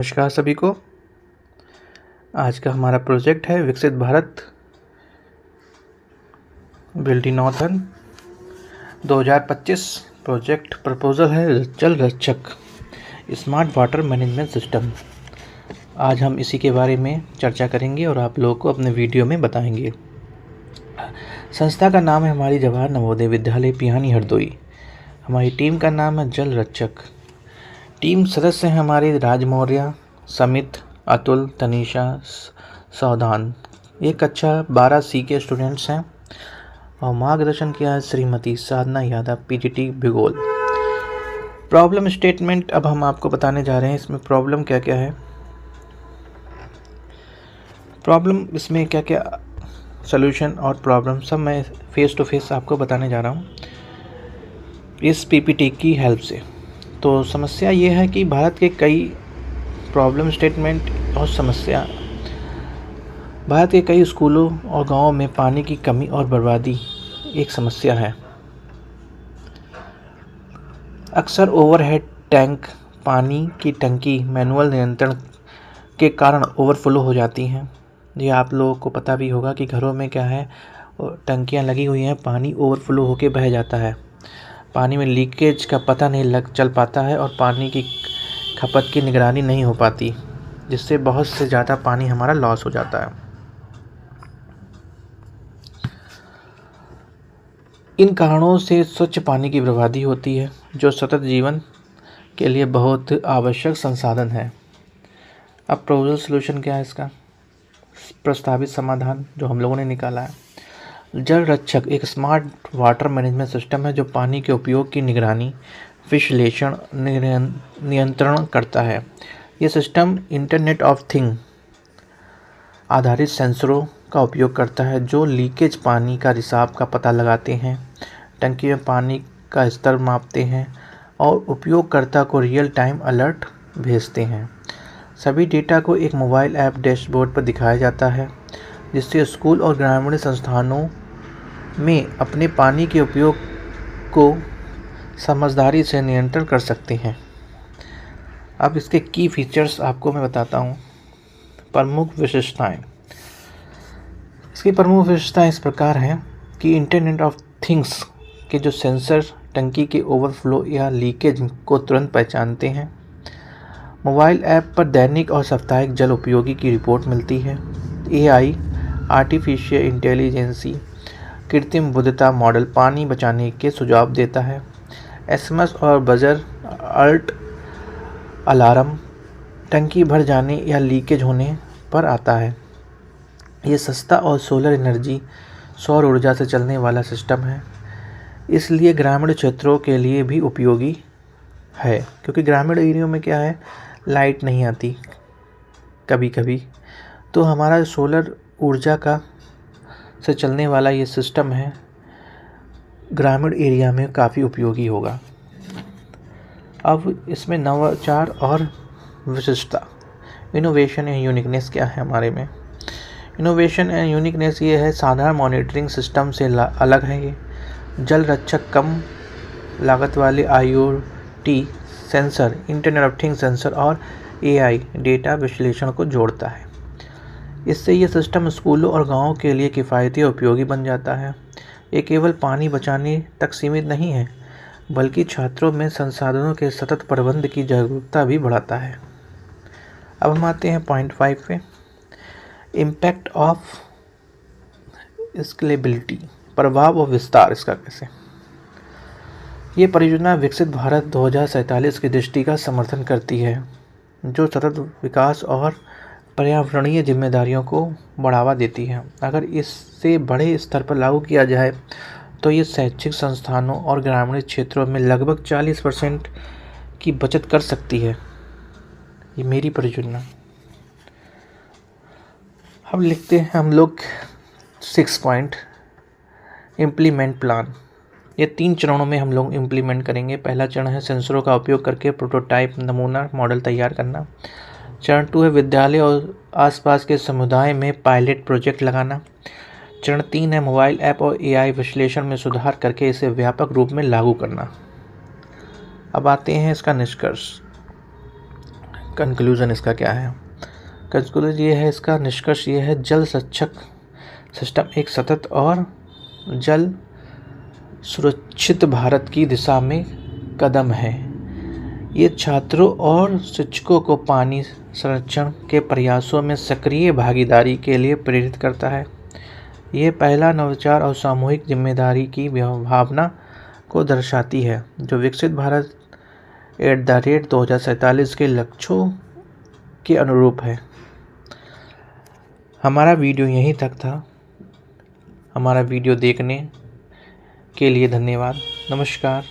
नमस्कार सभी को। आज का हमारा प्रोजेक्ट है विकसित Bharat building northern 2025। Project proposal है जल रक्षक स्मार्ट वाटर मैनेजमेंट सिस्टम। आज हम इसी के बारे में चर्चा करेंगे और आप लोगों को अपने वीडियो में बताएंगे। संस्था का नाम है हमारी जवाहर नवोदय विद्यालय पिहानी हरदोई। हमारी टीम का नाम है जल रक्षक। टीम सदस्य हैं हमारे राज मौर्य, समित, अतुल, तनीषा, सावधान। ये कक्षा 12C के स्टूडेंट्स हैं और मार्गदर्शन किया है श्रीमती साधना यादव, पीजीटी भूगोल। प्रॉब्लम स्टेटमेंट अब हम आपको बताने जा रहे हैं। इसमें प्रॉब्लम क्या क्या है, प्रॉब्लम इसमें क्या क्या सॉल्यूशन और प्रॉब्लम सब मैं फेस टू फेस आपको बताने जा रहा हूँ इस पीपीटी की हेल्प से। तो समस्या ये है कि भारत के कई प्रॉब्लम स्टेटमेंट और समस्या, भारत के कई स्कूलों और गांवों में पानी की कमी और बर्बादी एक समस्या है। अक्सर ओवरहेड टैंक, पानी की टंकी मैनुअल नियंत्रण के कारण ओवरफ्लो हो जाती हैं। ये आप लोगों को पता भी होगा कि घरों में क्या है, टंकियां लगी हुई हैं, पानी ओवरफ्लो होके बह जाता है। पानी में लीकेज का पता नहीं चल पाता है और पानी की खपत की निगरानी नहीं हो पाती, जिससे बहुत से ज़्यादा पानी हमारा लॉस हो जाता है। इन कारणों से स्वच्छ पानी की बर्बादी होती है, जो सतत जीवन के लिए बहुत आवश्यक संसाधन है। अब प्रपोजल सॉल्यूशन क्या है इसका, प्रस्तावित समाधान जो हम लोगों ने निकाला है। जल रक्षक एक स्मार्ट वाटर मैनेजमेंट सिस्टम है जो पानी के उपयोग की निगरानी, विश्लेषण, नियंत्रण करता है। ये सिस्टम इंटरनेट ऑफ थिंग आधारित सेंसरों का उपयोग करता है जो लीकेज पानी का रिसाव का पता लगाते हैं, टंकी में पानी का स्तर मापते हैं और उपयोगकर्ता को रियल टाइम अलर्ट भेजते हैं। सभी डेटा को एक मोबाइल ऐप डैशबोर्ड पर दिखाया जाता है, जिससे स्कूल और ग्रामीण संस्थानों में अपने पानी के उपयोग को समझदारी से नियंत्रण कर सकते हैं। अब इसके की फीचर्स आपको मैं बताता हूँ। प्रमुख विशेषताएं, इसकी प्रमुख विशेषताएं इस प्रकार हैं कि इंटरनेट ऑफ थिंग्स के जो सेंसर टंकी के ओवरफ्लो या लीकेज को तुरंत पहचानते हैं। मोबाइल ऐप पर दैनिक और साप्ताहिक जल उपयोगी की रिपोर्ट मिलती है। AI आर्टिफिशियल इंटेलिजेंसी कृत्रिम बुद्धिमत्ता मॉडल पानी बचाने के सुझाव देता है। SMS और बजर अलर्ट अलार्म टंकी भर जाने या लीकेज होने पर आता है। ये सस्ता और सोलर एनर्जी सौर ऊर्जा से चलने वाला सिस्टम है, इसलिए ग्रामीण क्षेत्रों के लिए भी उपयोगी है, क्योंकि ग्रामीण एरिया में क्या है, लाइट नहीं आती कभी कभी, तो हमारा सोलर ऊर्जा का से चलने वाला ये सिस्टम है ग्रामीण एरिया में काफ़ी उपयोगी होगा। अब इसमें नवाचार और विशिष्टता, इनोवेशन एंड यूनिकनेस क्या है हमारे में। इनोवेशन एंड यूनिकनेस ये है, साधारण मॉनिटरिंग सिस्टम से अलग है। ये जल रक्षक कम लागत वाले IoT sensor, internet of things sensor और AI डेटा विश्लेषण को जोड़ता है। इससे ये सिस्टम स्कूलों और गाँवों के लिए किफ़ायती और उपयोगी बन जाता है। ये केवल पानी बचाने तक सीमित नहीं है, बल्कि छात्रों में संसाधनों के सतत प्रबंध की जागरूकता भी बढ़ाता है। अब हम आते हैं पॉइंट 5 पे, इम्पैक्ट ऑफ स्केलेबिलिटी, प्रभाव और विस्तार इसका कैसे। ये परियोजना विकसित भारत 2047 की दृष्टि का समर्थन करती है, जो सतत विकास और पर्यावरणीय जिम्मेदारियों को बढ़ावा देती है। अगर इससे बड़े स्तर पर लागू किया जाए तो ये शैक्षिक संस्थानों और ग्रामीण क्षेत्रों में लगभग 40% की बचत कर सकती है। ये मेरी परियोजना। अब लिखते हैं हम लोग 6 पॉइंट, इम्प्लीमेंट प्लान। ये 3 चरणों में हम लोग इम्प्लीमेंट करेंगे। पहला चरण है सेंसरों का उपयोग करके प्रोटोटाइप नमूना मॉडल तैयार करना। चरण 2 है विद्यालय और आसपास के समुदाय में पायलट प्रोजेक्ट लगाना। चरण 3 है मोबाइल ऐप और AI विश्लेषण में सुधार करके इसे व्यापक रूप में लागू करना। अब आते हैं इसका निष्कर्ष। कंक्लूज़न इसका क्या है? कंक्लूजन ये है, इसका निष्कर्ष ये है, जल संरक्षक सिस्टम एक सतत और जल सुरक्षित भारत की दिशा में कदम है। ये छात्रों और शिक्षकों को पानी संरक्षण के प्रयासों में सक्रिय भागीदारी के लिए प्रेरित करता है। ये पहला नवाचार और सामूहिक जिम्मेदारी की भावना को दर्शाती है, जो विकसित भारत @ 2047 के लक्ष्यों के अनुरूप है। हमारा वीडियो यहीं तक था। हमारा वीडियो देखने के लिए धन्यवाद। नमस्कार।